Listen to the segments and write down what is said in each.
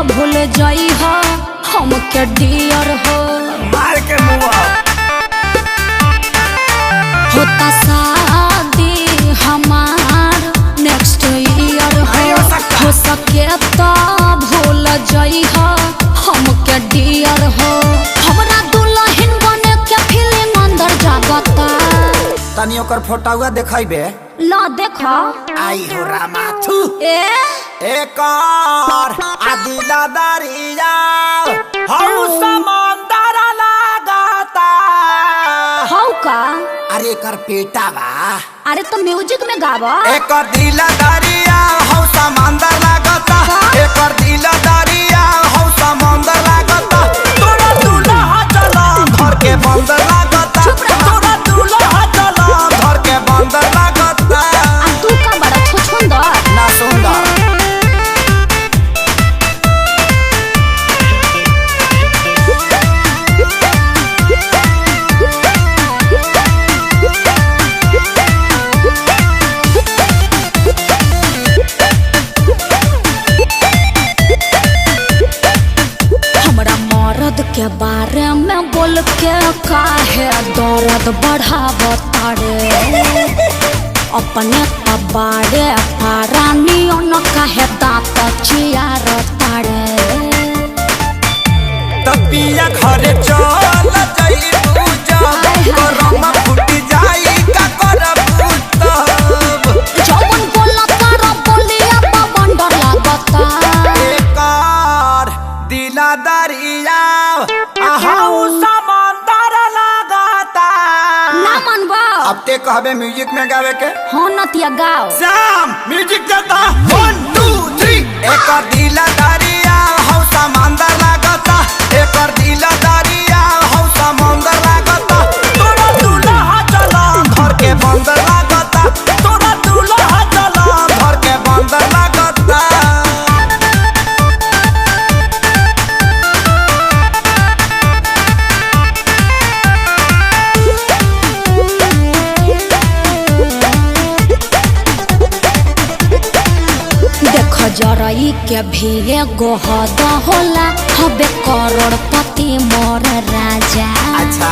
भूल जाई हो हम के डियर हो मार के मुआ होता शादी हमार नेक्स्ट ईयर हो सके तो भूल जाई हो हम के डियर हो हमरा दुल्हन बने के फीलिंग अंदर जागता तनी ओकर फोटोवा देखाइबे ला देखो आई हो रामाथु एक और आदिला दरिया हौ समंदर लागता हौ का अरे कर पेटा बा अरे तो म्यूजिक में गावा एक और दिला दरिया हौ समंदर लागता एक और दिला दरिया हौ समंदर लागता तोरा दूल्हा चला घर के बंदर लागता तोरा दूल्हा चला घर के बंदर लागता तू का बड़ा छुछुंदर ना सुंदर के बारे में बोल के काहे दर्द बढ़ावता रे अपने तबाड़े पारानियों न काहे दांत चियारता रे तपिया घरे चल जाई पूजा करम फुट जाई का करब तब जवन बोला कर बोलिया बंडर लागता एकर दिला दरिया आहाऊ समंदर लागता ना मनबा अब ते कहबे म्यूजिक में गावे के हो नतिया गाओ श्याम म्यूजिक देता 1 2 3 एकर दिला दरिया हौ समंदर लागता एकर दिला दरिया हौ समंदर लागता तोरा दूल्हा चला घर के बंदर लागता तोरा दूल्हा चला घर के बंदर लागता जरई के भी एगो हद होला हबे करोड़पति मोर राजा अच्छा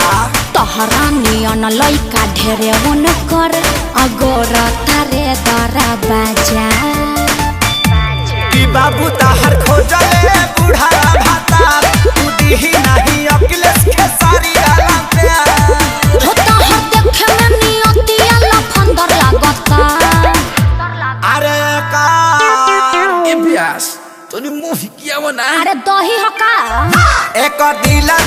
तोहरा नियन लइका ढेरे उन कर अगोर तारे दरा बाजा कि बाबू ताहर खोजले बूढ़ा भाता तू दीही नहीं अखिलेश के सारी डाला प्यार होता है देखे में नियतिया लफंदर लागता अरे का इम्तियाज तूने मुंह किया वो ना अरे दही हका एक दिला